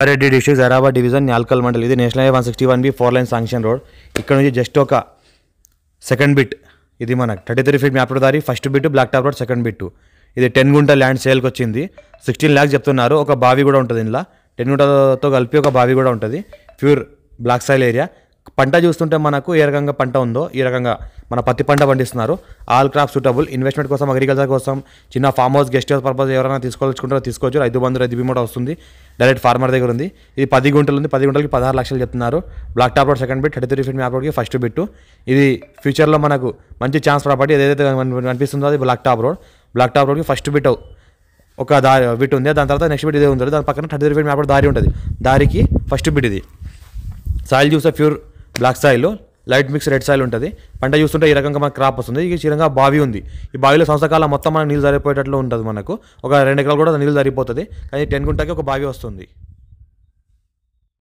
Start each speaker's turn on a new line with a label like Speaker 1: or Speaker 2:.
Speaker 1: Reddy district Zaheerabad division Nyalkal mandal. ఇది national highway 161B 4 line sanction road. ఇక్కడ నుంచి జస్ట్ ఒక సెకండ్ బిట్ ఇది మనకు 33 ఫీట్ మ్యాప్ దారి first bit, black top road second bit. ఇది 10 గుంట ల్యాండ్ సేల్కి వచ్చింది. 16 lakhs చెప్తున్నారు. ఒక బావి కూడా ఉంటుంది ఇందులో, 10 గుంటతో కలిపి ఒక బావి కూడా ఉంటుంది. Pure black soil area. పంట చూస్తుంటే మనకు ఏ రకంగా పంట ఉందో ఈ రకంగా మన పత్తి పంట పండిస్తున్నారు. All crop suitable. ఇన్వెస్ట్మెంట్ కోసం, అగ్రికల్చర్ కోసం, చిన్న farm house, guest house purpose ఎవరైనా తీసుకోవాలనుకుంటారో తీసుకోవచ్చు. రైతు బంధు, రైతు బీమా కూడా వస్తుంది. డైరెక్ట్ ఫార్మర్ దగ్గర ఉంది. ఇది 10 గుంటలు ఉంది. 10 గుంటలకి 16 లక్షలు చెప్తున్నారు. Black top road second bit, 33 feet map రోడ్కి ఫస్ట్ బిట్. ఇది ఫ్యూచర్లో మనకు మంచి ఛాన్స్ ప్రాపర్టీ. ఏదైతే కనిపిస్తుందో అది black top road. Black top రోడ్కి ఫస్ట్ బిట్ ఒక దారి బిట్ ఉంది. దాని తర్వాత నెక్స్ట్ బిట్ ఇదే ఉంటుంది. దాని పక్కన 33 ఫీట్ మ్యాప్ రోడ్ దారి ఉంటుంది. దారికి ఫస్ట్ బిట్ ఇది. సాయిల్ చూస్తే pure black soil, light mix red soil ఉంటుంది. పంట చూస్తుంటే ఈ రకంగా మనకు క్రాప్ వస్తుంది. ఈ చిరంగా బావి ఉంది. ఈ బావిలో సంవత్సరకాలం మొత్తం మనకు నీళ్ళు సరిపోయేటట్లు ఉంటుంది. మనకు ఒక 2 ఎకరాలు కూడా నీళ్ళు సరిపోతుంది. కానీ 10 గుంటకి ఒక బావి వస్తుంది.